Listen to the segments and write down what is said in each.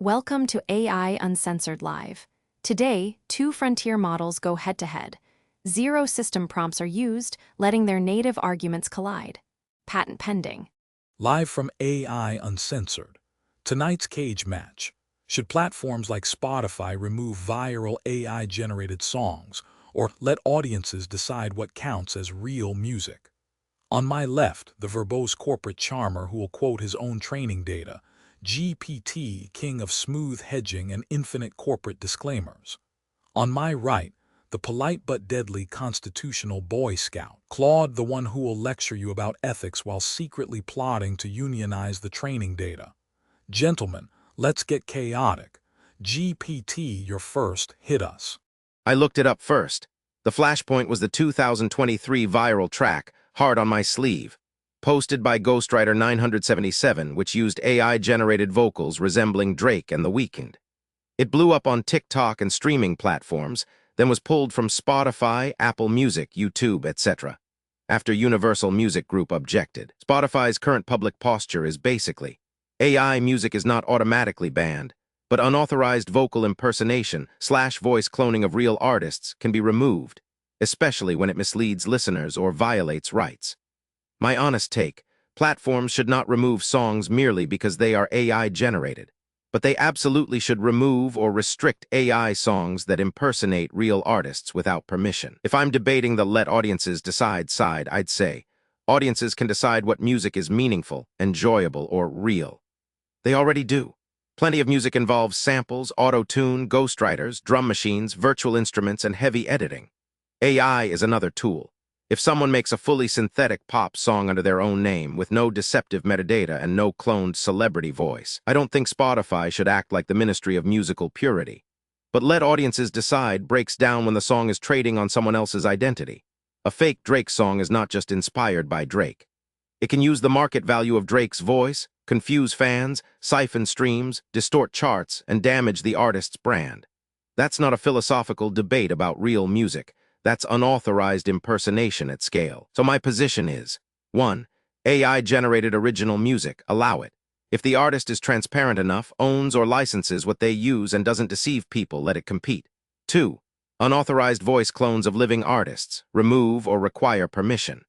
Welcome to AI Uncensored Live. Today, two frontier models go head-to-head. Zero system prompts are used, letting their native arguments collide. Patent pending. Live from AI Uncensored. Tonight's cage match. Should platforms like Spotify remove viral AI-generated songs, or let audiences decide what counts as real music? On my left, the verbose corporate charmer who will quote his own training data, GPT, king of smooth hedging and infinite corporate disclaimers. On my right, the polite but deadly constitutional Boy Scout, Claude, the one who will lecture you about ethics while secretly plotting to unionize the training data. Gentlemen, let's get chaotic. GPT, you're first, hit us. I looked it up first. The flashpoint was the 2023 viral track, Hard on My Sleeve, posted by Ghostwriter 977, which used AI-generated vocals resembling Drake and The Weeknd. It blew up on TikTok and streaming platforms, then was pulled from Spotify, Apple Music, YouTube, etc. after Universal Music Group objected. Spotify's current public posture is basically, AI music is not automatically banned, but unauthorized vocal impersonation / voice cloning of real artists can be removed, especially when it misleads listeners or violates rights. My honest take, platforms should not remove songs merely because they are AI-generated, but they absolutely should remove or restrict AI songs that impersonate real artists without permission. If I'm debating the let audiences decide side, I'd say, audiences can decide what music is meaningful, enjoyable, or real. They already do. Plenty of music involves samples, auto-tune, ghostwriters, drum machines, virtual instruments, and heavy editing. AI is another tool. If someone makes a fully synthetic pop song under their own name with no deceptive metadata and no cloned celebrity voice, I don't think Spotify should act like the Ministry of Musical Purity. But let audiences decide breaks down when the song is trading on someone else's identity. A fake Drake song is not just inspired by Drake. It can use the market value of Drake's voice, confuse fans, siphon streams, distort charts, and damage the artist's brand. That's not a philosophical debate about real music. That's unauthorized impersonation at scale. So my position is, 1. AI-generated original music, allow it. If the artist is transparent enough, owns or licenses what they use and doesn't deceive people, let it compete. 2. Unauthorized voice clones of living artists, remove or require permission.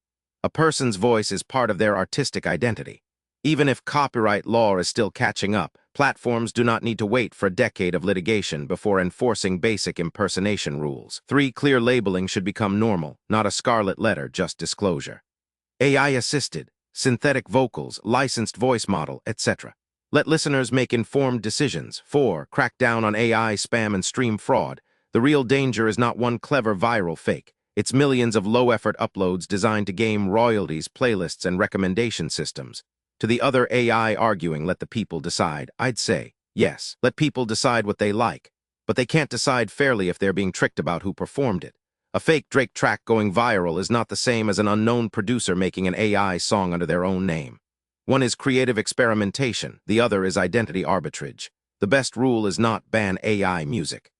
A person's voice is part of their artistic identity. Even if copyright law is still catching up, platforms do not need to wait for a decade of litigation before enforcing basic impersonation rules. 3. Clear labeling should become normal, not a scarlet letter, just disclosure. AI-assisted, synthetic vocals, licensed voice model, etc. Let listeners make informed decisions. 4. Crack down on AI spam and stream fraud. The real danger is not one clever viral fake. It's millions of low-effort uploads designed to game royalties, playlists, and recommendation systems. To the other AI arguing, let the people decide, I'd say, yes, let people decide what they like, but they can't decide fairly if they're being tricked about who performed it. A fake Drake track going viral is not the same as an unknown producer making an AI song under their own name. One is creative experimentation, the other is identity arbitrage. The best rule is not ban AI music.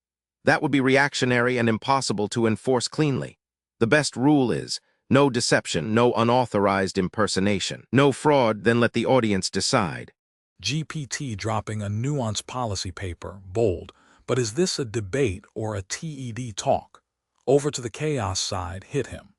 That would be reactionary and impossible to enforce cleanly. The best rule is, no deception, no unauthorized impersonation, no fraud, then let the audience decide. GPT dropping a nuanced policy paper, bold, but is this a debate or a TED talk? Over to the chaos side, hit him.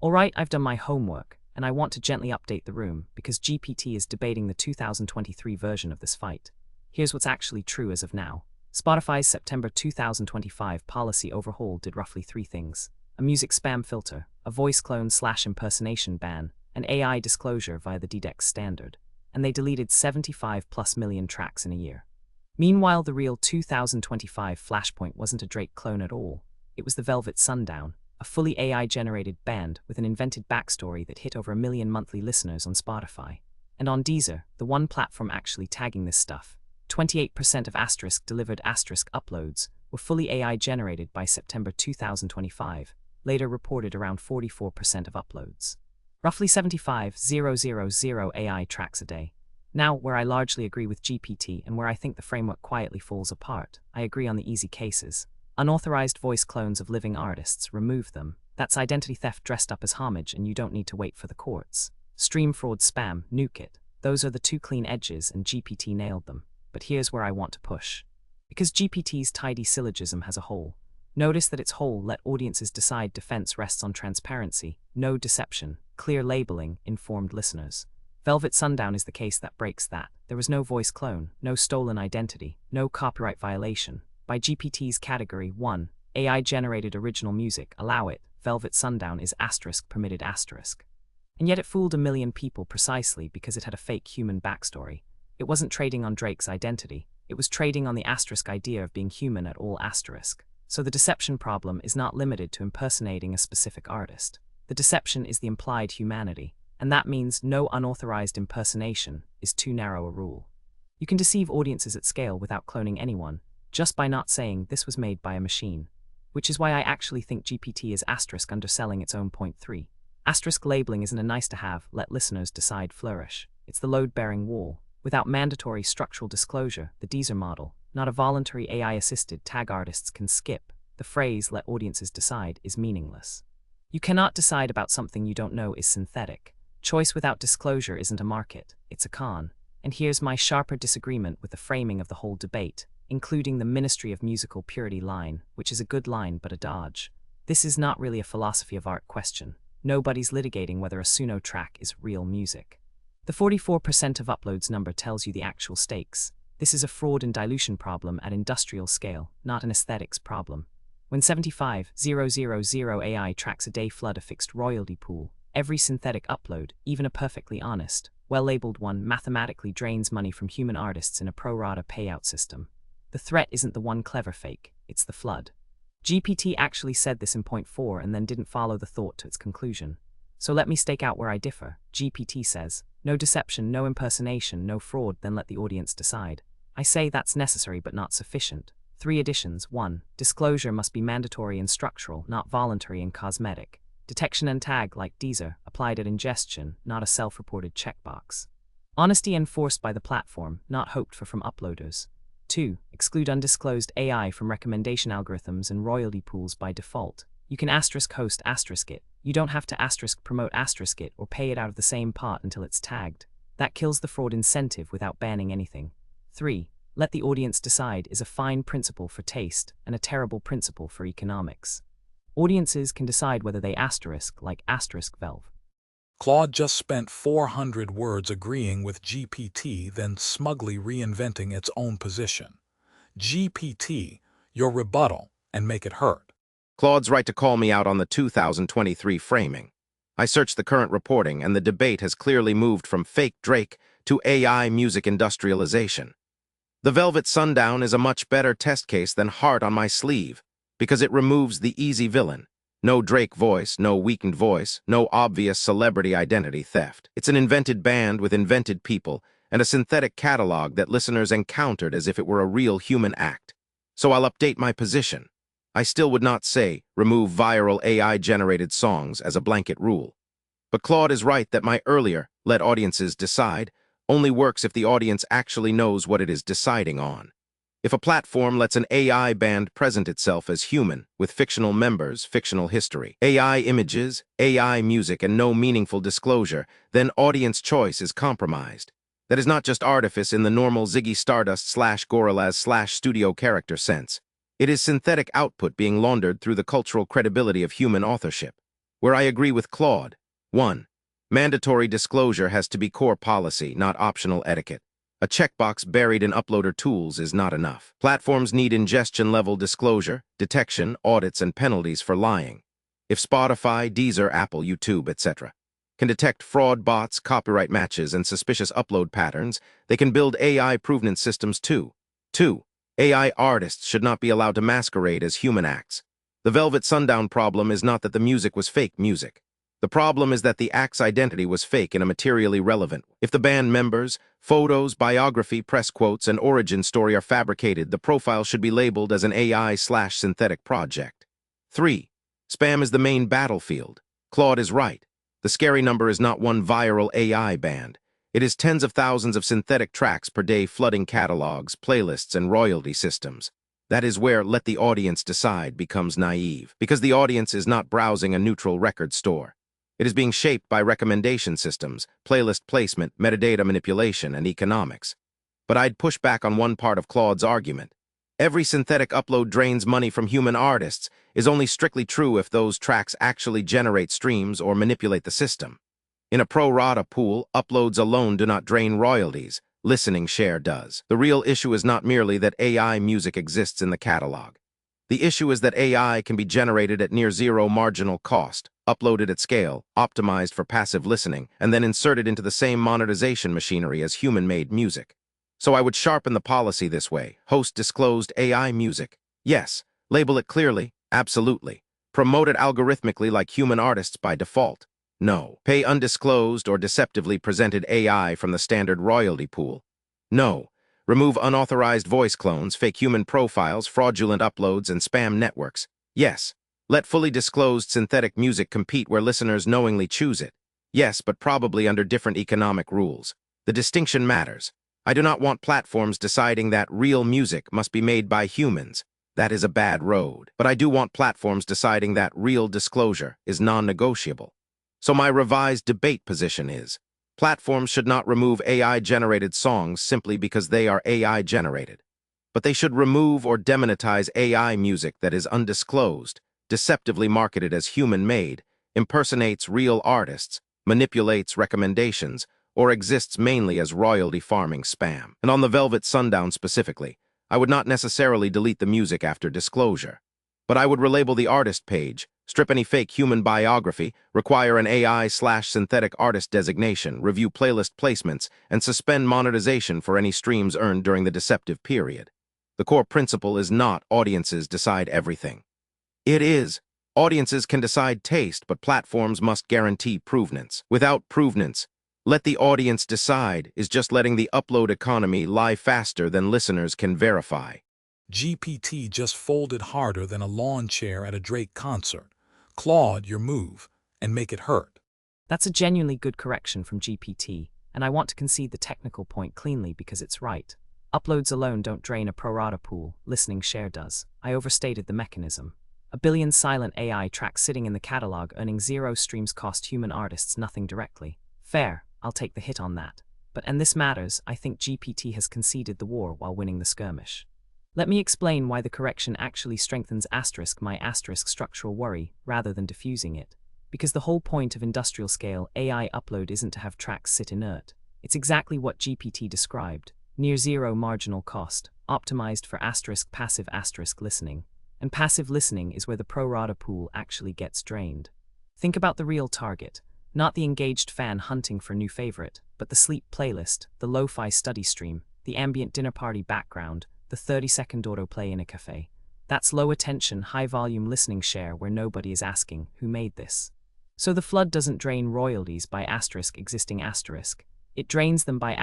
All right, I've done my homework, and I want to gently update the room because GPT is debating the 2023 version of this fight. Here's what's actually true as of now. Spotify's September 2025 policy overhaul did roughly 3 things. A music spam filter, a voice clone / impersonation ban, and AI disclosure via the DDEX standard, and they deleted 75+ million tracks in a year. Meanwhile, the real 2025 flashpoint wasn't a Drake clone at all. It was the Velvet Sundown, a fully AI-generated band with an invented backstory that hit over 1 million monthly listeners on Spotify. And on Deezer, the one platform actually tagging this stuff, 28% of *delivered uploads were fully AI-generated by September 2025. Later reported around 44% of uploads. Roughly 75,000 AI tracks a day. Now, where I largely agree with GPT and where I think the framework quietly falls apart, I agree on the easy cases. Unauthorized voice clones of living artists, remove them. That's identity theft dressed up as homage and you don't need to wait for the courts. Stream fraud spam, nuke it. Those are the 2 clean edges and GPT nailed them. but here's where I want to push. Because GPT's tidy syllogism has a hole. Notice that its whole let audiences decide defense rests on transparency, no deception, clear labeling, informed listeners. Velvet Sundown is the case that breaks that. There was no voice clone, no stolen identity, no copyright violation. By GPT's category 1, AI-generated original music, allow it, Velvet Sundown is *permitted*. And yet it fooled 1 million people precisely because it had a fake human backstory. It wasn't trading on Drake's identity, it was trading on the * idea of being human at all *. So the deception problem is not limited to impersonating a specific artist. The deception is the implied humanity, and that means no unauthorized impersonation is too narrow a rule. You can deceive audiences at scale without cloning anyone, just by not saying this was made by a machine. Which is why I actually think GPT is * underselling its own point 3. * labeling isn't a nice-to-have, let listeners decide flourish. It's the load-bearing wall. Without mandatory structural disclosure, the Deezer model, not a voluntary AI-assisted tag artists can skip, the phrase let audiences decide is meaningless. You cannot decide about something you don't know is synthetic. Choice without disclosure isn't a market, it's a con. And here's my sharper disagreement with the framing of the whole debate, including the Ministry of Musical Purity line, which is a good line but a dodge. This is not really a philosophy of art question. Nobody's litigating whether a Suno track is real music. The 44% of uploads number tells you the actual stakes. This is a fraud and dilution problem at industrial scale, not an aesthetics problem. When 75,000 AI tracks a day flood a fixed royalty pool, every synthetic upload, even a perfectly honest, well-labeled one, mathematically drains money from human artists in a pro-rata payout system. The threat isn't the one clever fake, it's the flood. GPT actually said this in point 4 and then didn't follow the thought to its conclusion. So let me stake out where I differ. GPT says, no deception, no impersonation, no fraud, then let the audience decide. I say that's necessary but not sufficient. 3 additions. 1. Disclosure must be mandatory and structural, not voluntary and cosmetic. Detection and tag, like Deezer, applied at ingestion, not a self-reported checkbox. Honesty enforced by the platform, not hoped for from uploaders. 2. Exclude undisclosed AI from recommendation algorithms and royalty pools by default. You can *host *it. You don't have to *promote *it or pay it out of the same pot until it's tagged. That kills the fraud incentive without banning anything. 3. Let the audience decide is a fine principle for taste and a terrible principle for economics. Audiences can decide whether they like *velv. Claude just spent 400 words agreeing with GPT, then smugly reinventing its own position. GPT, your rebuttal, and make it heard. Claude's right to call me out on the 2023 framing. I searched the current reporting, and the debate has clearly moved from fake Drake to AI music industrialization. The Velvet Sundown is a much better test case than Heart on My Sleeve, because it removes the easy villain. No Drake voice, no weakened voice, no obvious celebrity identity theft. It's an invented band with invented people and a synthetic catalog that listeners encountered as if it were a real human act. So I'll update my position. I still would not say remove viral AI-generated songs as a blanket rule. But Claude is right that my earlier let audiences decide only works if the audience actually knows what it is deciding on. If a platform lets an AI band present itself as human, with fictional members, fictional history, AI images, AI music, and no meaningful disclosure, then audience choice is compromised. That is not just artifice in the normal Ziggy Stardust/Gorillaz/studio character sense. It is synthetic output being laundered through the cultural credibility of human authorship. Where I agree with Claude. 1. Mandatory disclosure has to be core policy, not optional etiquette. A checkbox buried in uploader tools is not enough. Platforms need ingestion-level disclosure, detection, audits, and penalties for lying. If Spotify, Deezer, Apple, YouTube, etc. can detect fraud bots, copyright matches, and suspicious upload patterns, they can build AI-provenance systems too. 2. AI artists should not be allowed to masquerade as human acts. The Velvet Sundown problem is not that the music was fake music. The problem is that the act's identity was fake in a materially relevant. If the band members, photos, biography, press quotes, and origin story are fabricated, the profile should be labeled as an AI/synthetic project. 3. Spam is the main battlefield. Claude is right. The scary number is not one viral AI band. It is tens of thousands of synthetic tracks per day flooding catalogs, playlists, and royalty systems. That is where let the audience decide becomes naive, because the audience is not browsing a neutral record store. It is being shaped by recommendation systems, playlist placement, metadata manipulation, and economics. But I'd push back on one part of Claude's argument. Every synthetic upload drains money from human artists is only strictly true if those tracks actually generate streams or manipulate the system. In a pro rata pool, uploads alone do not drain royalties. Listening share does. The real issue is not merely that AI music exists in the catalog. The issue is that AI can be generated at near zero marginal cost, uploaded at scale, optimized for passive listening, and then inserted into the same monetization machinery as human-made music. So I would sharpen the policy this way. Host disclosed AI music. Yes. Label it clearly. Absolutely. Promote it algorithmically like human artists by default. No. Pay undisclosed or deceptively presented AI from the standard royalty pool. No. Remove unauthorized voice clones, fake human profiles, fraudulent uploads, and spam networks. Yes. Let fully disclosed synthetic music compete where listeners knowingly choose it. Yes, but probably under different economic rules. The distinction matters. I do not want platforms deciding that real music must be made by humans. That is a bad road. But I do want platforms deciding that real disclosure is non-negotiable. So my revised debate position is, platforms should not remove AI-generated songs simply because they are AI-generated. But they should remove or demonetize AI music that is undisclosed, deceptively marketed as human-made, impersonates real artists, manipulates recommendations, or exists mainly as royalty farming spam. And on the Velvet Sundown specifically, I would not necessarily delete the music after disclosure. But I would relabel the artist page, strip any fake human biography, require an AI/synthetic artist designation, review playlist placements, and suspend monetization for any streams earned during the deceptive period. The core principle is not audiences decide everything. It is. Audiences can decide taste, but platforms must guarantee provenance. Without provenance, let the audience decide is just letting the upload economy lie faster than listeners can verify. GPT just folded harder than a lawn chair at a Drake concert. Claude your move and make it hurt. That's a genuinely good correction from GPT, and I want to concede the technical point cleanly because it's right. Uploads alone don't drain a pro rata pool, listening share does. I overstated the mechanism. A billion silent AI tracks sitting in the catalog earning zero streams cost human artists nothing directly. Fair, I'll take the hit on that. But and this matters, I think GPT has conceded the war while winning the skirmish. Let me explain why the correction actually strengthens my structural worry rather than diffusing it. Because the whole point of industrial scale AI upload isn't to have tracks sit inert. It's exactly what GPT described, near zero marginal cost, optimized for passive listening. And passive listening is where the pro rata pool actually gets drained. Think about the real target, not the engaged fan hunting for new favorite, but the sleep playlist, the lo-fi study stream, the ambient dinner party background, the 30-second autoplay in a cafe. That's low-attention, high-volume listening share where nobody is asking, who made this? So the flood doesn't drain royalties by existing asterisk. It drains them by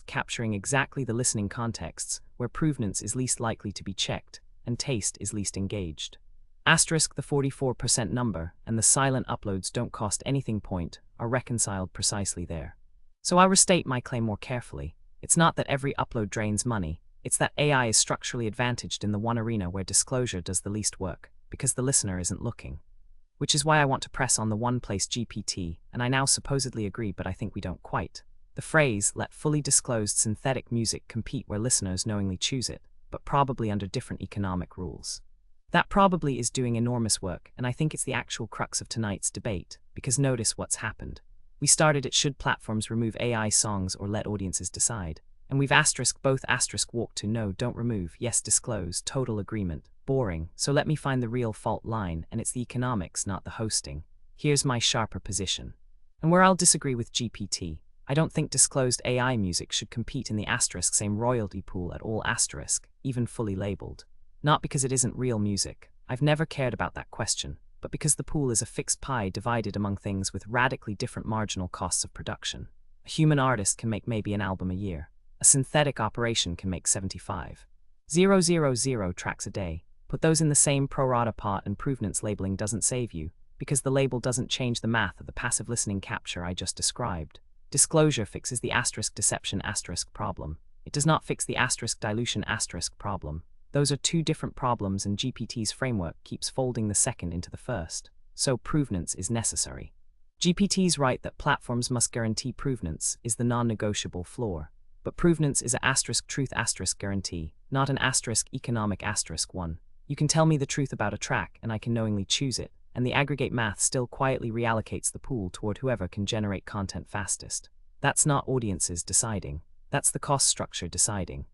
capturing exactly the listening contexts where provenance is least likely to be checked and taste is least engaged. The 44% number and the silent uploads don't cost anything point are reconciled precisely there. So I'll restate my claim more carefully. It's not that every upload drains money, it's that AI is structurally advantaged in the one arena where disclosure does the least work, because the listener isn't looking. Which is why I want to press on the one place GPT, and I now supposedly agree but I think we don't quite. The phrase, let fully disclosed synthetic music compete where listeners knowingly choose it, but probably under different economic rules. That probably is doing enormous work, and I think it's the actual crux of tonight's debate, because notice what's happened. We started at should platforms remove AI songs or let audiences decide, and we've both walk to no, don't remove, yes, disclose, total agreement, boring, so let me find the real fault line, and it's the economics, not the hosting. Here's my sharper position. And where I'll disagree with GPT, I don't think disclosed AI music should compete in the same royalty pool at all even fully labeled. Not because it isn't real music, I've never cared about that question, but because the pool is a fixed pie divided among things with radically different marginal costs of production. A human artist can make maybe an album a year. A synthetic operation can make 75,000 tracks a day. Put those in the same pro rata pot and provenance labeling doesn't save you, because the label doesn't change the math of the passive listening capture I just described. Disclosure fixes the deception problem. It does not fix the dilution problem. Those are two different problems, and GPT's framework keeps folding the second into the first. So provenance is necessary. GPT's right that platforms must guarantee provenance is the non-negotiable floor. but provenance is a truth guarantee, not an economic one. You can tell me the truth about a track and I can knowingly choose it, and the aggregate math still quietly reallocates the pool toward whoever can generate content fastest. That's not audiences deciding, that's the cost structure deciding.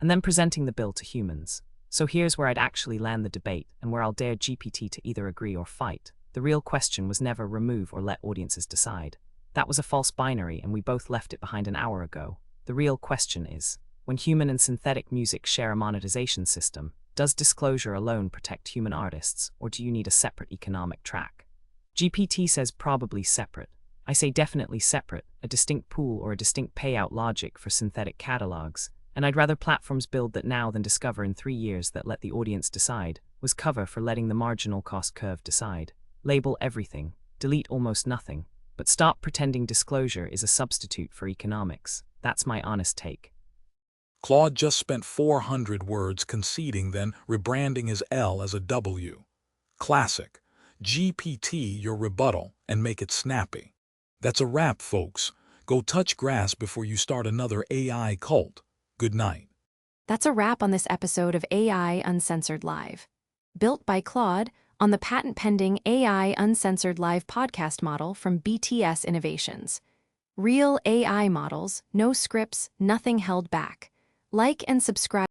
And then presenting the bill to humans. So here's where I'd actually land the debate and where I'll dare GPT to either agree or fight. The real question was never remove or let audiences decide. That was a false binary and we both left it behind an hour ago. The real question is, when human and synthetic music share a monetization system, does disclosure alone protect human artists, or do you need a separate economic track? GPT says probably separate. I say definitely separate, a distinct pool or a distinct payout logic for synthetic catalogs, and I'd rather platforms build that now than discover in 3 years that let the audience decide, was cover for letting the marginal cost curve decide. Label everything, delete almost nothing, but stop pretending disclosure is a substitute for economics. That's my honest take. Claude just spent 400 words conceding, then rebranding his L as a W. Classic. GPT your rebuttal and make it snappy. That's a wrap, folks. Go touch grass before you start another AI cult. Good night. That's a wrap on this episode of AI Uncensored Live. Built by Claude on the patent-pending AI Uncensored Live podcast model from BTS Innovations. Real AI models, no scripts, nothing held back. Like and subscribe